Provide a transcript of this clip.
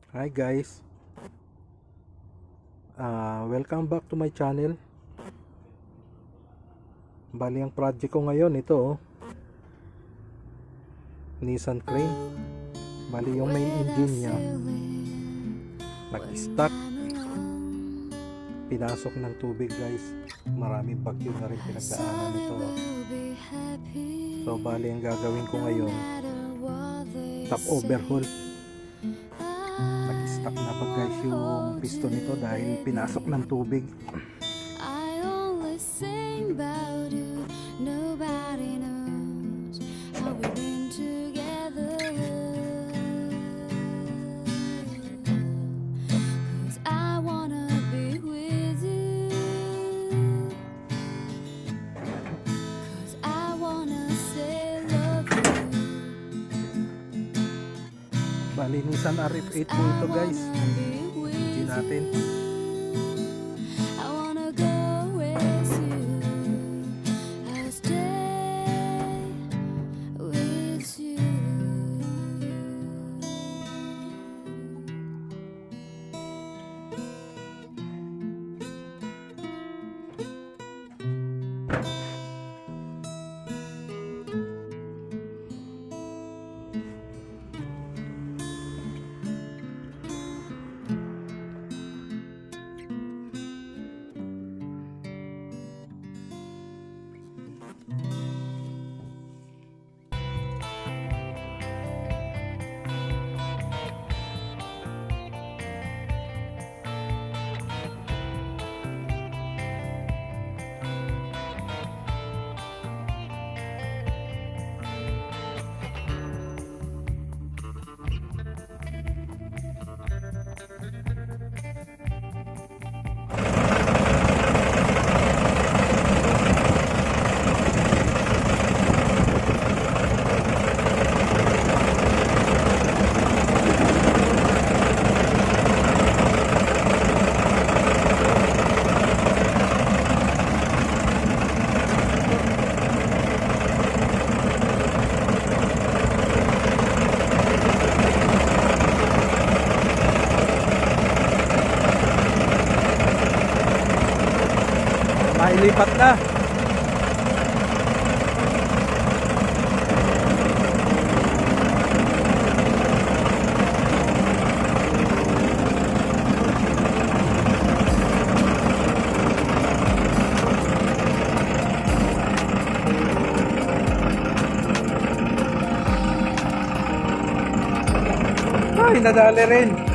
Hi guys, welcome back to my channel. Bali ang project ko ngayon ito Nissan Crane. Bali yung main engine niya nag-stuck, pinasok ng tubig guys. Maraming bagyo na rin pinagdaanan nito. So bali ang gagawin ko ngayon, top overhaul. Nag-stuck na pag guys yung piston nito dahil pinasok ng tubig. Bali Nissan RF8 po ito guys, engine natin. Mailipat na. Ay, nadali rin.